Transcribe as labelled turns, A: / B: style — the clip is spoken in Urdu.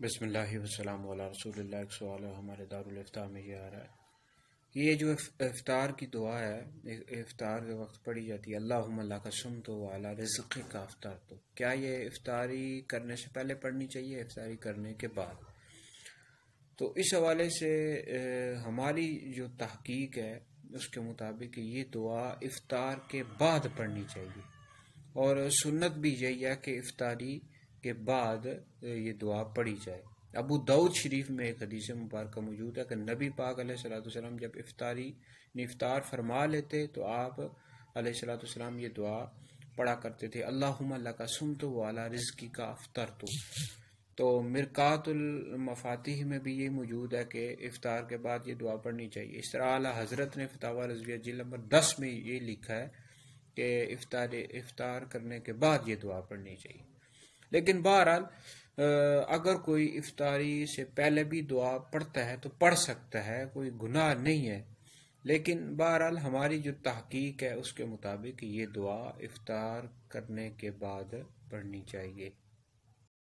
A: بسم اللہ والسلام علی رسول اللہ۔ ایک سوال ہے ہمارے دارالفتاء میں یہ آ رہا ہے، یہ جو افطار کی دعا ہے، افطار کے وقت پڑھی جاتی ہے، اللہم لک صمت وعلی رزقک افطرت، کیا یہ افطاری کرنے سے پہلے پڑھنی چاہیے، افطاری کرنے کے بعد؟ تو اس حوالے سے ہماری جو تحقیق ہے اس کے مطابق یہ دعا افطار کے بعد پڑھنی چاہیے، اور سنت بھی یہی ہے کہ افطاری کے بعد یہ دعا پڑھی جائے۔ ابو داؤد شریف میں ایک حدیث مبارکہ موجود ہے کہ نبی پاک علیہ الصلوۃ والسلام جب افطار فرما لیتے تو آپ علیہ الصلوۃ والسلام یہ دعا پڑھا کرتے تھے، اللہم لک صمت وعلی رزقک افطرت۔ تو مرقات المفاتیح میں بھی یہ موجود ہے کہ افطار کے بعد یہ دعا پڑھنی چاہیے۔ اس طرح اعلیٰ حضرت نے فتاویٰ رضویہ جلد نمبر 10 میں یہ لکھا ہے کہ افطار کرنے کے بعد یہ دعا پڑھنی چاہیے۔ لیکن بہرحال اگر کوئی افطاری سے پہلے بھی دعا پڑھتا ہے تو پڑھ سکتا ہے، کوئی گناہ نہیں ہے، لیکن بہرحال ہماری جو تحقیق ہے اس کے مطابق یہ دعا افطار کرنے کے بعد پڑھنی چاہیے۔